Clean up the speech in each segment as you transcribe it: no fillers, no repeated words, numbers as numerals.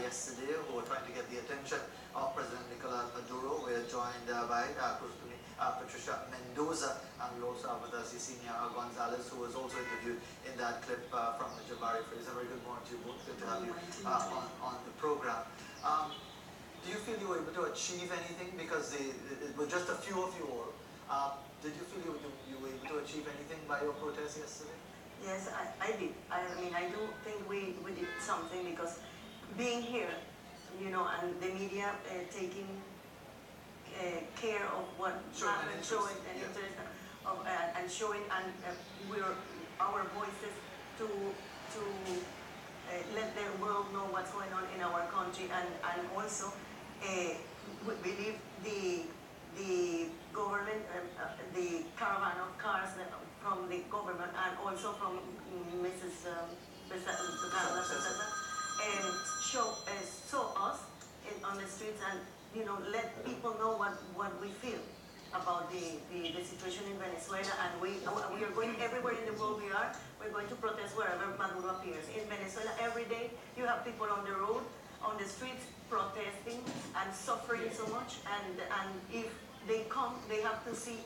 yesterday who were trying to get the attention of President Nicolas Maduro. We are joined by Patricia Mendoza, and we also have with us Yesenia Goncalves, who was also interviewed in that clip from the Jabari phrase. A very good morning to you both. Good to have you on the program. Do you feel you were able to achieve anything? Because it was just a few of you all. Did you feel you were able to achieve anything by your protest yesterday? Yes, I did. I mean, I do think we did something, because being here, you know, and the media taking care of what happened, showing an interest of, and showing, and our voices to let the world know what's going on in our country, and also we believe the government, the caravan of cars from the government, and also from Mrs. Show us on the streets, and you know, let people know what we feel about the situation in Venezuela. And we are going everywhere in the world. We're going to protest wherever Maduro appears. In Venezuela, every day you have people on the road, on the streets, protesting and suffering so much, and if they come, they have to see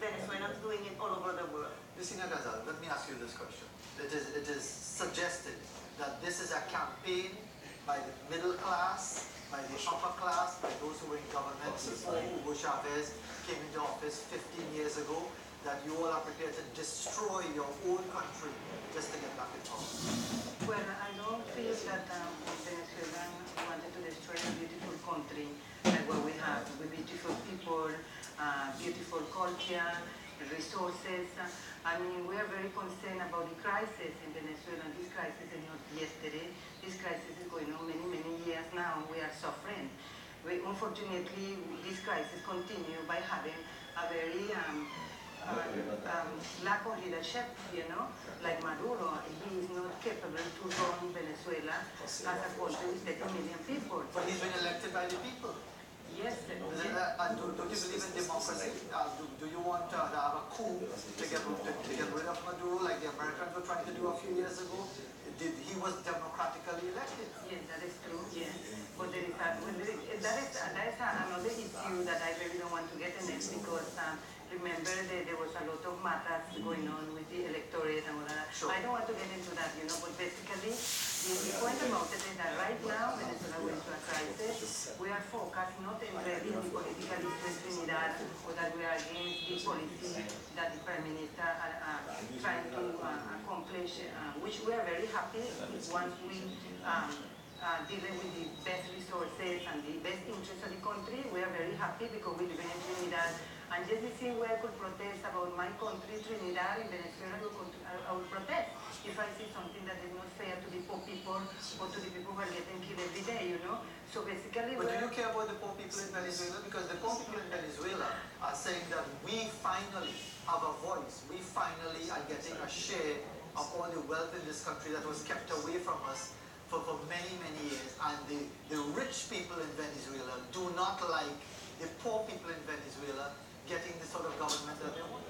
Venezuelans doing it all over the world. Yesenia Goncalves, let me ask you this question. It is suggested that this is a campaign by the middle class, by the upper class, by those who were in government before Hugo Chavez came into office 15 years ago, that you all are prepared to destroy your own country just to get back in power. Well, I don't feel that Venezuela wanted to destroy a beautiful country like what we have, with beautiful people, beautiful culture, resources. I mean, we are very concerned about the crisis in Venezuela. This crisis is not yesterday. This crisis is going on many, many years now. We are suffering. Unfortunately, this crisis continues by having a very lack of leadership, you know, like Maduro. He is not capable to run Venezuela as a country with 30 million people. But he's been elected by the people. Yes. And do you believe in democracy? Do you want to have a coup to get rid of Maduro, like the Americans were trying to do a few years ago? He was democratically elected. Yes, that is true, yes. But that is another issue that I really don't want to get in it, because remember there was a lot of matters going on with the electorate and all that. Sure. I don't want to get into that, you know, but basically the point about it is that right now Venezuela is going through a crisis. We are focused not really on the political issue in Trinidad, or that we are against the policy that the Prime Minister trying to accomplish, which we are very happy once we dealing with the best resources and the best interests of the country. We are very happy because we live in Trinidad. And just the same way I could protest about my country, Trinidad, in Venezuela, I will protest if I see something that is not fair to the poor people or to the people who are getting killed every day, you know. So basically, but do you care about the poor people in Venezuela? Because the poor people in Venezuela are saying that we finally have a voice. We finally are getting a share of all the wealth in this country that was kept away from us for many, many years. And the rich people in Venezuela do not like the poor people in Venezuela getting the sort of government that they want.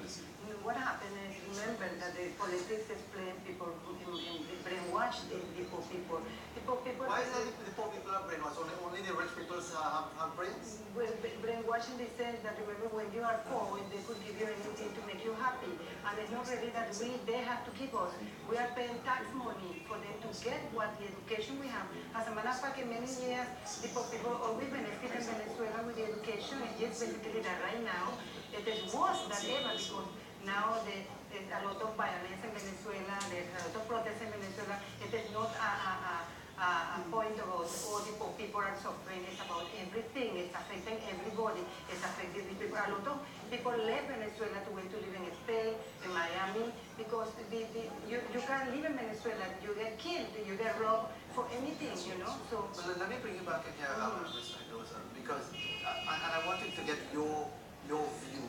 What happened is, remember that the politics is playing people who brainwash the poor people. The poor people. Why is that the poor people are brainwashed? Only the rich people have brains? Well, brainwashing the sense that, remember, when you are poor, they could give you anything to make you happy. And it's not really that they have to keep us. We are paying tax money for them to get what the education we have. As a matter of fact, in many years, the poor people always benefit in Venezuela with the education. And it's basically that right now, it is worse than ever, because now there's a lot of violence in Venezuela, there's a lot of protests in Venezuela. It is not a point about all the poor people are suffering. It's about everything. It's affecting everybody. It's affecting the people. A lot of people left Venezuela to went to live in Spain, in Miami, because you can't live in Venezuela. You get killed, you get robbed for anything, you know. So let me bring you back in here, Ms. Mendoza, because and I wanted to get your view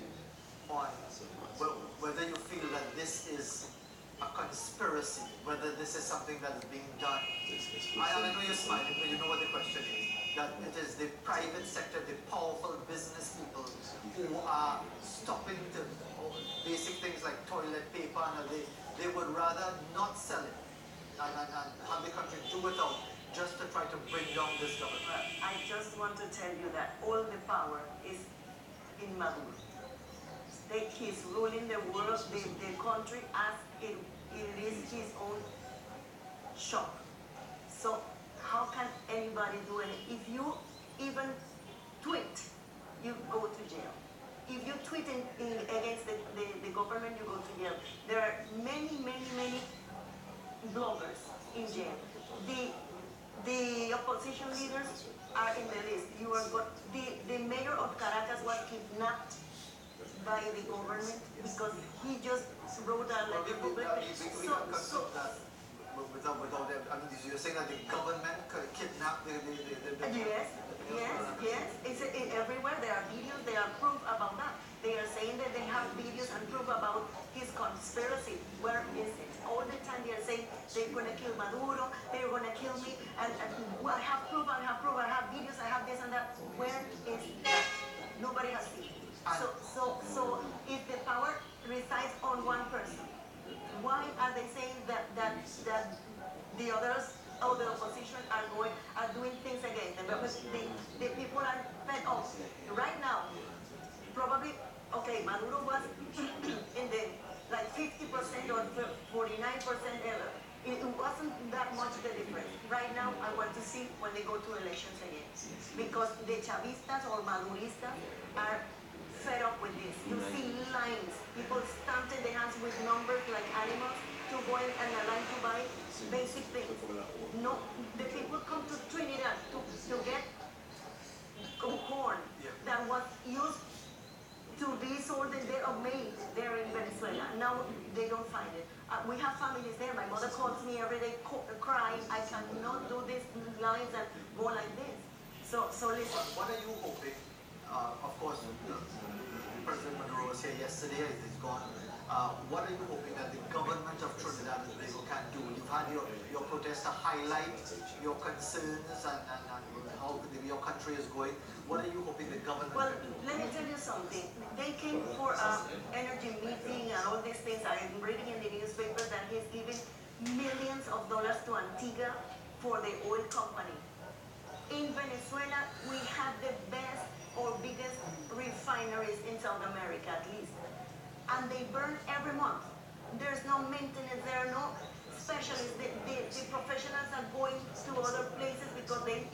on whether you feel that this is a conspiracy, whether this is something that is being done. I know you're smiling, but you know what the question is. That it is the private sector, the powerful business people who are stopping the basic things like toilet paper, and they would rather not sell it and have the country do without just to try to bring down this government? I just want to tell you that all the power is in Maduro. He's ruling the world, the country as it is his own shop. So how can anybody do anything? If you even tweet, you go to jail. If you tweet against the government, you go to jail. There are many bloggers in jail. The opposition leaders are in the list. The mayor of Caracas was kidnapped by the government because he just wrote a letter. You're saying that the government kidnapped the Yes. It's everywhere. There are videos. There are proof about that. They are saying that they have videos and proof about his conspiracy. Where is it? All the time they are saying they're going to kill Maduro. They're going to kill me. And I have proof. I have videos. I have this and that. Where is that? Nobody has seen it. So if the power resides on one person, why are they saying that the others of the opposition are doing things against them? Because the people are fed up. Right now, probably, okay, Maduro was in the like 50% or 49% ever. It wasn't that much the difference. Right now, I want to see when they go to elections again. Because the Chavistas or Maduristas are fed up with this. You see lines, people stamping their hands with numbers like animals to go in and a line to buy basic things. No, the people come to Trinidad to get corn that was used to be sold in there or made there in Venezuela. Now they don't find it. We have families there. My mother calls me every day crying, I cannot do these lines and go like this. So listen. What are you hoping? Of course, President Maduro was here yesterday, he's gone. What are you hoping that the government of Trinidad and Tobago can do? You've had your protest to highlight your concerns and how your country is going. What are you hoping the government can do? Let me tell you something. They came for an energy meeting and all these things. I'm reading in the newspaper that he's giving millions of dollars to Antigua for the oil company. In Venezuela, we have the best or biggest refineries in South America, at least. And they burn every month. There's no maintenance, there are no specialists. The professionals are going to other places because they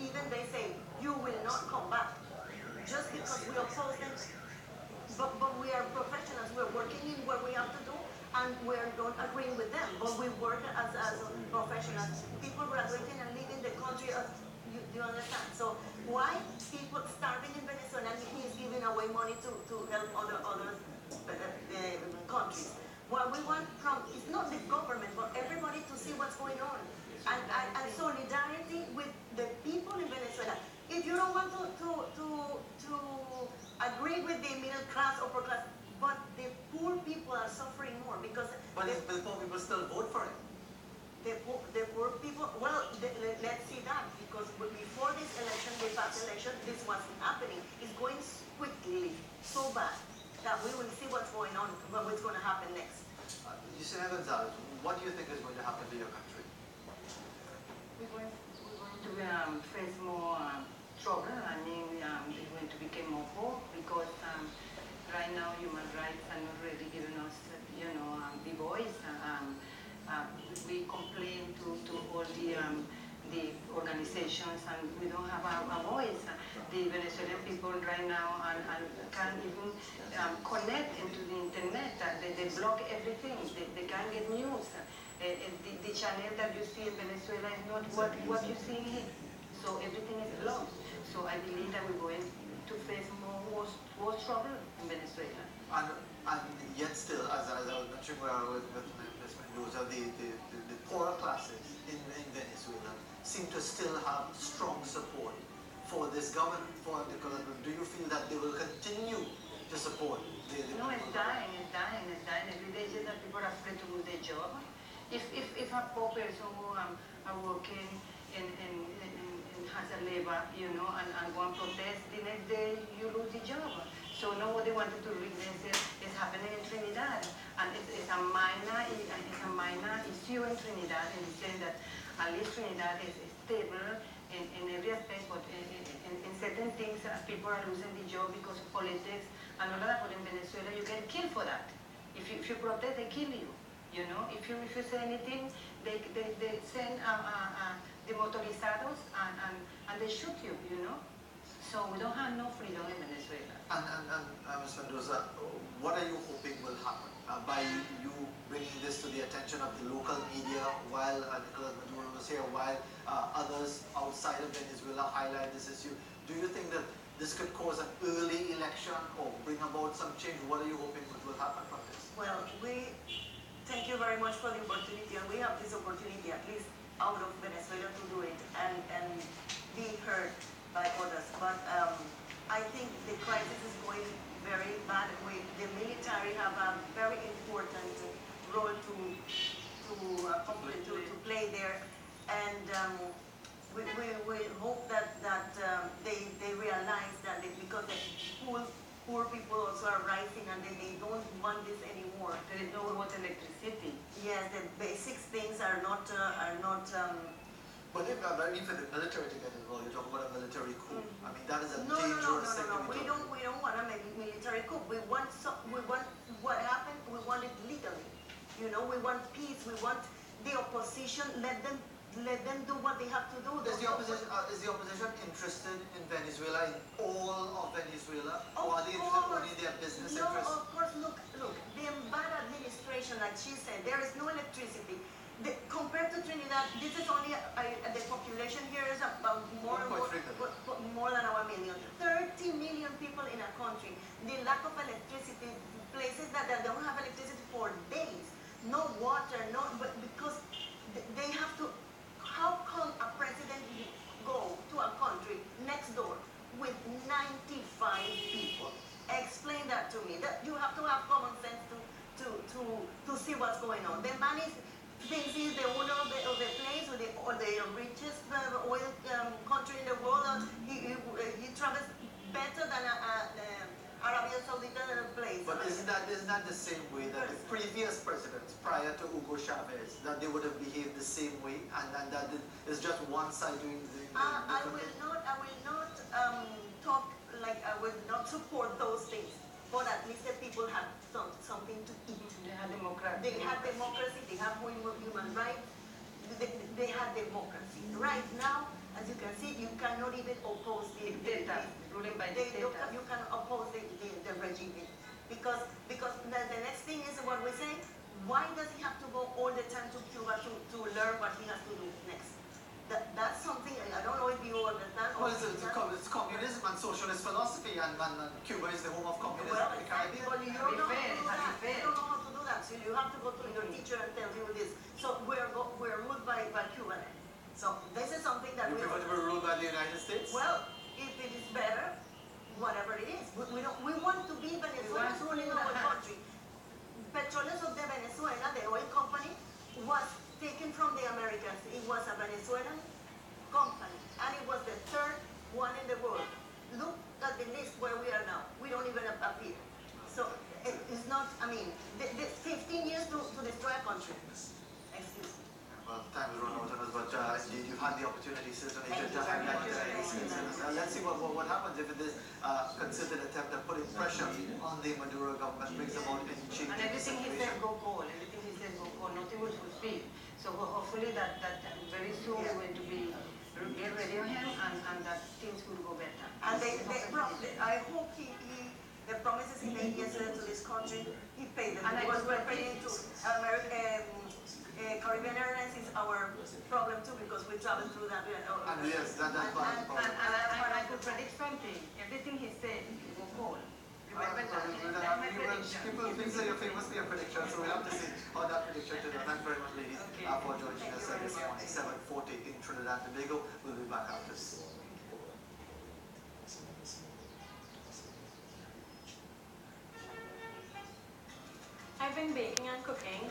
say, you will not come back. Just because we oppose them, but we are professionals, we're working in what we have to do, and we're not agreeing with them, but we work as professionals. People graduating and leaving the country, you understand? So why people starving in Venezuela and he's giving away money to help other countries? What we want from, it's not the government, but everybody to see what's going on. And solidarity with the people in Venezuela. If you don't want to agree with the middle class, upper class, but the poor people are suffering more because... But the poor people still vote for it. The poor people, well, let's see that, because before this election, the past election, this wasn't happening. It's going quickly, so bad, that we will see what's going on, what's going to happen next. Yesenia Gonzalez, what do you think is going to happen to your country? We're going to face more trouble. I mean, it's going to become more poor because right now human rights are not really giving us, the voice. We complain to all the organizations and we don't have a voice. The Venezuelan people right now can't even connect into the internet. They block everything. They can't get news. The channel that you see in Venezuela is not what you see here. So everything is blocked. So I believe that we're going to face more trouble in Venezuela. And yet still, as I was mentioning with Ms. Mendoza, the poorer classes in Venezuela seem to still have strong support for this government, for Nicolas Maduro. Do you feel that they will continue to support the No, it's dying. Every day is that people are afraid to lose their job. If a poor person who are working in has a labor, and go and protest, the next day you lose the job. So nobody wanted to read this. It's happening in Trinidad, and it's a minor issue in Trinidad in the sense that At least Trinidad is stable in every aspect, but in certain things, people are losing the job because of politics. And all that, but in Venezuela, you get killed for that. If you protest, they kill you. You know, if you say anything, they send the motorizados and they shoot you. You know, so we don't have no freedom in Venezuela. And Ms. Mendoza, what are you hoping will happen by you bringing this to the attention of the local media while Nicolas Maduro was here, while others outside of Venezuela highlight this issue? Do you think that this could cause an early election or bring about some change? What are you hoping will happen from this? Well, we thank you very much for the opportunity, and we have this opportunity, at least out of Venezuela, to do it and be heard by others. But I think the crisis is going very bad. The military have a very important role to play there, and we hope that they realize that because the poor people also are rising and they don't want this anymore. There is no more electricity. Yes, the basic things are not. But if even for the military to get involved, you're talking about a military coup. I mean, that is a No. dangerous thing. We don't want a military coup. We want what happened. We want it legally. You know, we want peace. We want the opposition. Let them do what they have to do. Is the opposition interested in Venezuela, in all of Venezuela, or are they interested only in their business interests? No, of course. Look. The bad administration, like she said, there is no electricity. Compared to Trinidad, this is only the population here is about more than our million. 30 million people in a country. The lack of electricity, places that don't have electricity for days, no water, but because they have to. How come a president go to a country next door with 95 people? Explain that to me. That you have to have common sense to see what's going on. The man thinks he's the owner of the place or the richest oil country in the world. He travels better than Arabia Saudita place. But isn't that the same way that the previous presidents prior to Hugo Chavez, that they would have behaved the same way, and that is just one side doing the I will not talk like I will not support those things. But at least the people have something to eat. They have democracy. They have democracy. They have human rights. They have democracy. Right now, as you can see, you cannot even oppose ruling by dictators. You can oppose the regime because the next thing is what we say. Why does he have to go all the time to Cuba to learn what he has to do next? That's something I don't know if you understand. Well, it's communism and socialist philosophy, and Cuba is the home of communism in the Caribbean. Well, you don't know how to do that. So you have to go to your teacher and tell you this. So we're ruled by Cuba. So this is something that you prefer to be ruled by the United States? Well, if it is better, whatever it is, we want to be Venezuela ruling our country. Petróleos de Venezuela, the oil company, was taken from the Americans. It was a Venezuelan company, and it was the third one in the world. Look at the list where we are now. We don't even appear. So it's not, I mean, 15 years to destroy a country. Excuse me. Well, time is running out on us, but indeed you've had the opportunity certainly to highlight let's see what happens if it is considered attempt at putting pressure on the Maduro government, brings about any change. And everything he said go call, nothing will fulfill. So hopefully that very soon we're going to be get ready on him and that things will go better. And I hope the promises he made yesterday to this country, he paid them. And because we're paying to Caribbean Airlines is our problem too because we travel through that. And yes, that's part of the problem. And I could predict something. Everything he said, he will call. People say you're famous for your prediction, so we'll have to see how that prediction turns out. Thanks very much, ladies, for joining us this morning. 7:40 in Trinidad and Tobago. We'll be back after this. I've been baking and cooking